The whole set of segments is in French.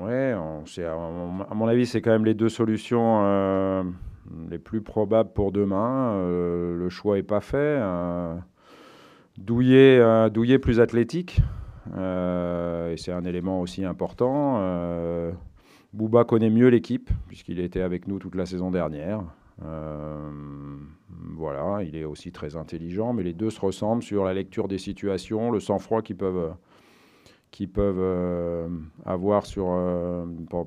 Ouais, à mon avis, c'est quand même les deux solutions les plus probables pour demain. Le choix n'est pas fait. Douillet plus athlétique, et c'est un élément aussi important. Bouba connaît mieux l'équipe, puisqu'il était avec nous toute la saison dernière. Euh, voilà, il est aussi très intelligent, mais les deux se ressemblent sur la lecture des situations, le sang-froid qu'ils peuvent avoir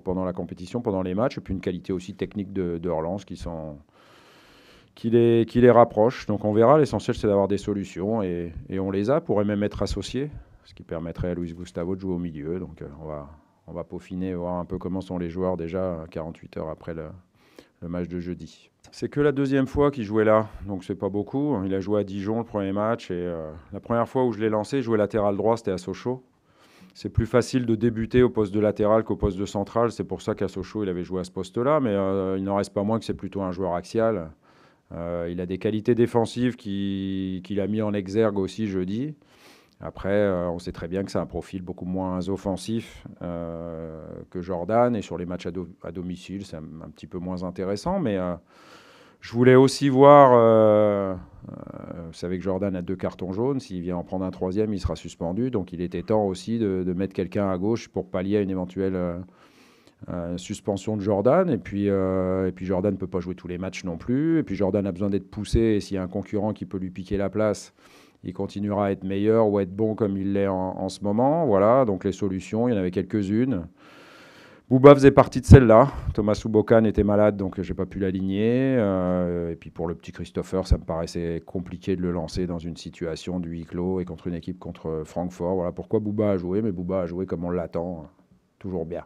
pendant la compétition, pendant les matchs, et puis une qualité aussi technique de relance qui les rapproche. Donc on verra, l'essentiel c'est d'avoir des solutions, et on les a, pourrait même être associés, ce qui permettrait à Luis Gustavo de jouer au milieu. Donc on va peaufiner, voir un peu comment sont les joueurs déjà 48 heures après le match de jeudi. C'est que la deuxième fois qu'il jouait là, donc c'est pas beaucoup. Il a joué à Dijon le premier match, et la première fois où je l'ai lancé, il jouait latéral droit, c'était à Sochaux. C'est plus facile de débuter au poste de latéral qu'au poste de central. C'est pour ça qu'à Sochaux, il avait joué à ce poste-là. Mais il n'en reste pas moins que c'est plutôt un joueur axial. Il a des qualités défensives qu'il a mis en exergue aussi jeudi. Après, on sait très bien que c'est un profil beaucoup moins offensif que Jordan. Et sur les matchs à domicile, c'est un petit peu moins intéressant. Mais je voulais aussi voir, vous savez que Jordan a 2 cartons jaunes. S'il vient en prendre un troisième, il sera suspendu. Donc il était temps aussi de mettre quelqu'un à gauche pour pallier à une éventuelle suspension de Jordan. Et puis Jordan ne peut pas jouer tous les matchs non plus. Et puis Jordan a besoin d'être poussé. Et s'il y a un concurrent qui peut lui piquer la place, il continuera à être meilleur ou à être bon comme il l'est en ce moment. Voilà, donc les solutions, il y en avait quelques-unes. Bouba faisait partie de celle-là. Thomas Soubokan était malade, donc je n'ai pas pu l'aligner. Et puis pour le petit Christopher, ça me paraissait compliqué de le lancer dans une situation de huis clos et contre une équipe contre Francfort. Voilà pourquoi Bouba a joué, mais Bouba a joué comme on l'attend, toujours bien.